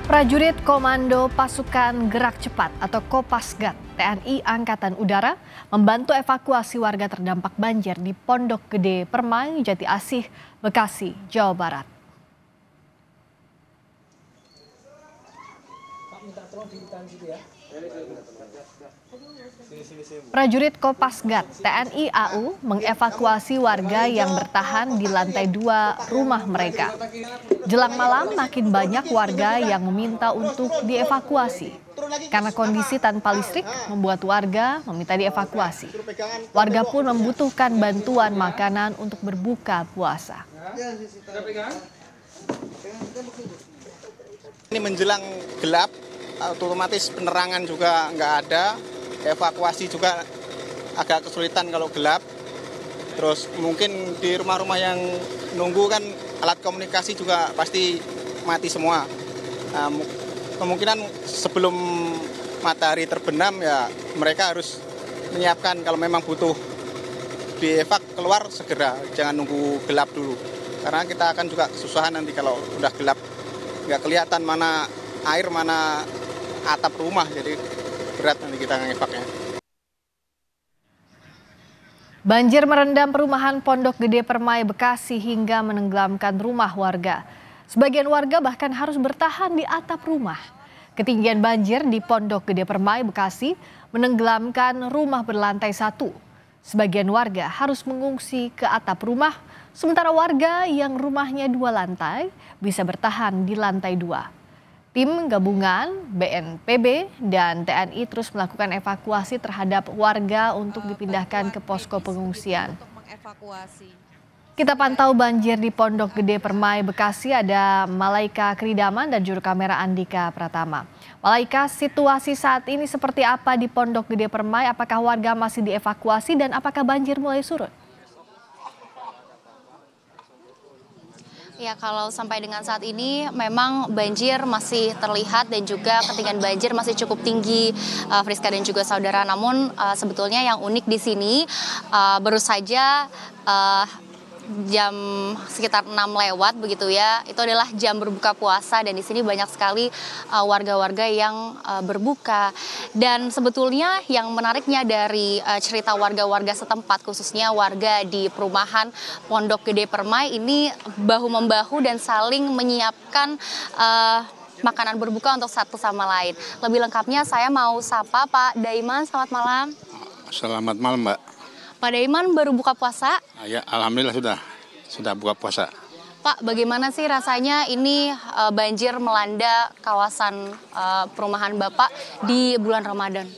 Prajurit Komando Pasukan Gerak Cepat atau Kopasgat TNI Angkatan Udara membantu evakuasi warga terdampak banjir di Pondok Gede Permai, Jati Asih, Bekasi, Jawa Barat. Prajurit Kopasgat TNI AU mengevakuasi warga yang bertahan di lantai 2 rumah mereka. Jelang malam makin banyak warga yang meminta untuk dievakuasi. Karena kondisi tanpa listrik membuat warga meminta dievakuasi. Warga pun membutuhkan bantuan makanan untuk berbuka puasa. Ini menjelang gelap, otomatis penerangan juga nggak ada. Evakuasi juga agak kesulitan kalau gelap. Terus mungkin di rumah-rumah yang nunggu kan alat komunikasi juga pasti mati semua. Kemungkinan sebelum matahari terbenam ya mereka harus menyiapkan kalau memang butuh dievak keluar segera, jangan nunggu gelap dulu. Karena kita akan juga kesusahan nanti kalau udah gelap, nggak kelihatan mana air, mana atap rumah, jadi berat nanti kita ngevaknya. Banjir merendam perumahan Pondok Gede Permai, Bekasi hingga menenggelamkan rumah warga. Sebagian warga bahkan harus bertahan di atap rumah. Ketinggian banjir di Pondok Gede Permai, Bekasi menenggelamkan rumah berlantai 1. Sebagian warga harus mengungsi ke atap rumah, sementara warga yang rumahnya 2 lantai bisa bertahan di lantai 2. Tim gabungan BNPB dan TNI terus melakukan evakuasi terhadap warga untuk dipindahkan ke posko pengungsian. Kita pantau banjir di Pondok Gede Permai, Bekasi. Ada Malaika Kridaman dan juru kamera Andika Pratama. Malaika, situasi saat ini seperti apa di Pondok Gede Permai? Apakah warga masih dievakuasi dan apakah banjir mulai surut? Ya, kalau sampai dengan saat ini memang banjir masih terlihat dan juga ketinggian banjir masih cukup tinggi, Friska dan juga saudara. Namun sebetulnya yang unik di sini baru saja jam sekitar 6 lewat begitu ya, itu adalah jam berbuka puasa dan di sini banyak sekali warga-warga yang berbuka. Dan sebetulnya yang menariknya dari cerita warga-warga setempat, khususnya warga di perumahan Pondok Gede Permai ini bahu-membahu dan saling menyiapkan makanan berbuka untuk satu sama lain. Lebih lengkapnya saya mau sapa Pak Daiman, selamat malam. Selamat malam Mbak. Pak Daiman baru buka puasa? Ya, alhamdulillah sudah buka puasa. Pak, bagaimana sih rasanya ini banjir melanda kawasan perumahan Bapak di bulan Ramadan?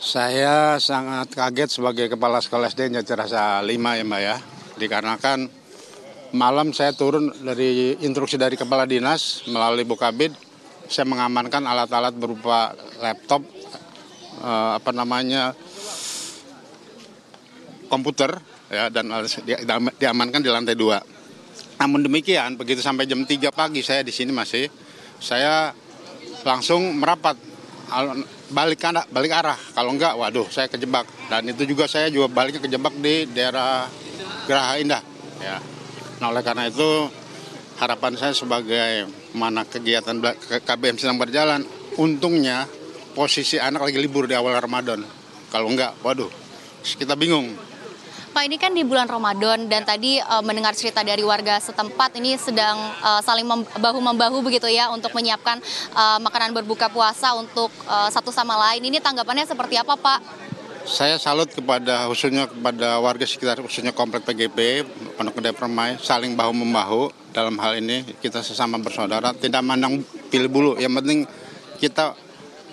Saya sangat kaget sebagai kepala sekolah SD Jatirasa 5 ya Mbak ya. Dikarenakan malam saya turun dari instruksi dari kepala dinas melalui Bukabid, saya mengamankan alat-alat berupa laptop, komputer ya, dan diamankan di lantai 2. Namun demikian begitu sampai jam 3 pagi saya di sini saya langsung merapat balik arah, kalau enggak waduh saya kejebak. Dan itu juga saya baliknya kejebak di daerah Geraha Indah ya. Nah, oleh karena itu harapan saya sebagai mana kegiatan KBM sedang berjalan, untungnya posisi anak lagi libur di awal Ramadan. Kalau enggak waduh kita bingung. Pak, ini kan di bulan Ramadan dan tadi mendengar cerita dari warga setempat ini sedang saling bahu-membahu begitu ya untuk menyiapkan makanan berbuka puasa untuk satu sama lain. Ini tanggapannya seperti apa, Pak? Saya salut khususnya kepada warga sekitar, khususnya komplek PGP Pondok Gede Permai, saling bahu-membahu dalam hal ini. Kita sesama bersaudara, tidak mandang pilih bulu. Yang penting kita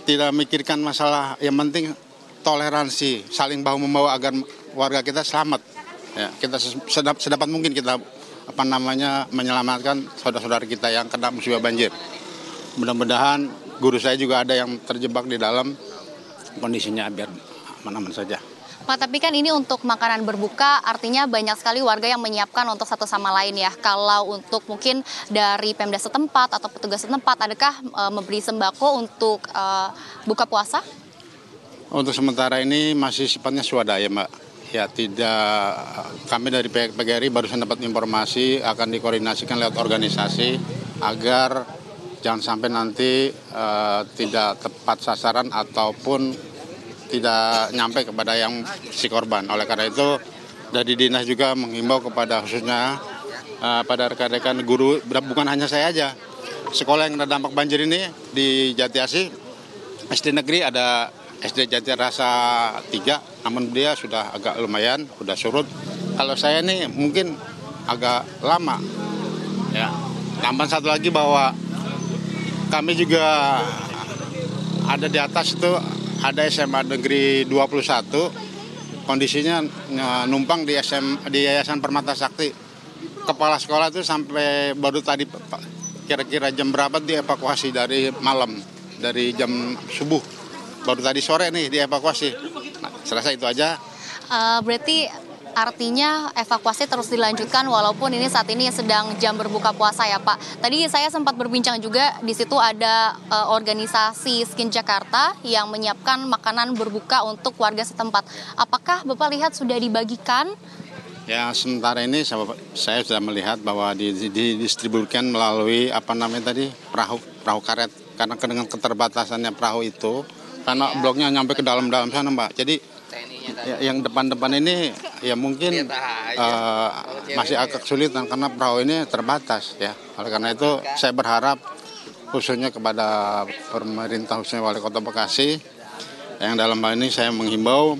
tidak memikirkan masalah, yang penting toleransi, saling bahu-membahu agar warga kita selamat. Ya, kita sedapat mungkin kita menyelamatkan saudara-saudara kita yang kena musibah banjir. Mudah-mudahan guru saya juga ada yang terjebak di dalam, kondisinya biar aman-aman saja. Pak, tapi kan ini untuk makanan berbuka artinya banyak sekali warga yang menyiapkan untuk satu sama lain ya. Kalau untuk mungkin dari Pemda setempat atau petugas setempat, adakah memberi sembako untuk buka puasa? Untuk sementara ini masih sifatnya swadaya Mbak. Ya kami dari PGRI barusan dapat informasi akan dikoordinasikan lewat organisasi agar jangan sampai nanti tidak tepat sasaran ataupun tidak nyampe kepada yang si korban. Oleh karena itu dari dinas juga menghimbau kepada khususnya pada rekan-rekan guru, bukan hanya saya aja. Sekolah yang terdampak banjir ini di Jati Asih, SD negeri ada SD Jati Rasa 3, namun dia sudah agak lumayan, sudah surut. Kalau saya nih mungkin agak lama. Ya. Tambahan satu lagi bahwa kami juga ada di atas itu ada SMA Negeri 21, kondisinya numpang di Yayasan Permata Sakti. Kepala sekolah itu sampai baru tadi kira-kira jam berapa dievakuasi dari malam, dari jam subuh. Baru tadi sore nih dievakuasi. Nah, serasa itu aja. Berarti artinya evakuasi terus dilanjutkan walaupun ini saat ini sedang jam berbuka puasa ya Pak. Tadi saya sempat berbincang juga, di situ ada organisasi Skin Jakarta yang menyiapkan makanan berbuka untuk warga setempat. Apakah Bapak lihat sudah dibagikan? Ya, sementara ini saya sudah melihat bahwa didistribusikan melalui perahu karet, karena dengan keterbatasannya perahu itu, karena bloknya nyampe ke dalam-dalam sana Mbak. Jadi yang depan-depan ini ya mungkin masih agak kesulitan karena perahu ini terbatas ya. Oleh karena itu saya berharap khususnya kepada pemerintah, khususnya Wali Kota Bekasi, yang dalam hal ini saya menghimbau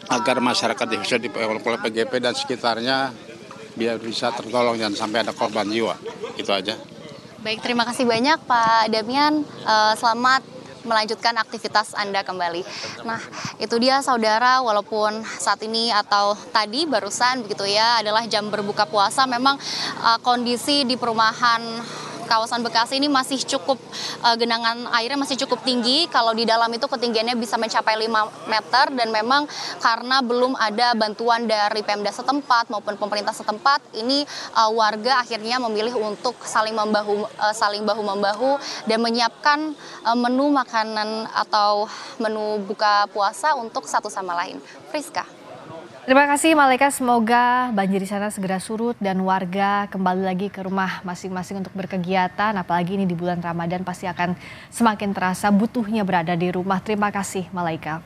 agar masyarakat khususnya di PGP dan sekitarnya biar bisa tertolong, jangan sampai ada korban jiwa. Itu aja. Baik, terima kasih banyak Pak Damian. Selamat melanjutkan aktivitas Anda kembali. Nah, itu dia saudara, walaupun saat ini atau tadi barusan begitu ya adalah jam berbuka puasa, memang kondisi di perumahan kawasan Bekasi ini masih cukup, genangan airnya masih cukup tinggi. Kalau di dalam itu ketinggiannya bisa mencapai 5 meter dan memang karena belum ada bantuan dari Pemda setempat maupun pemerintah setempat, ini warga akhirnya memilih untuk saling bahu-membahu dan menyiapkan menu makanan atau menu buka puasa untuk satu sama lain. Friska. Terima kasih Malaika, semoga banjir di sana segera surut dan warga kembali lagi ke rumah masing-masing untuk berkegiatan. Apalagi ini di bulan Ramadan pasti akan semakin terasa butuhnya berada di rumah. Terima kasih Malaika.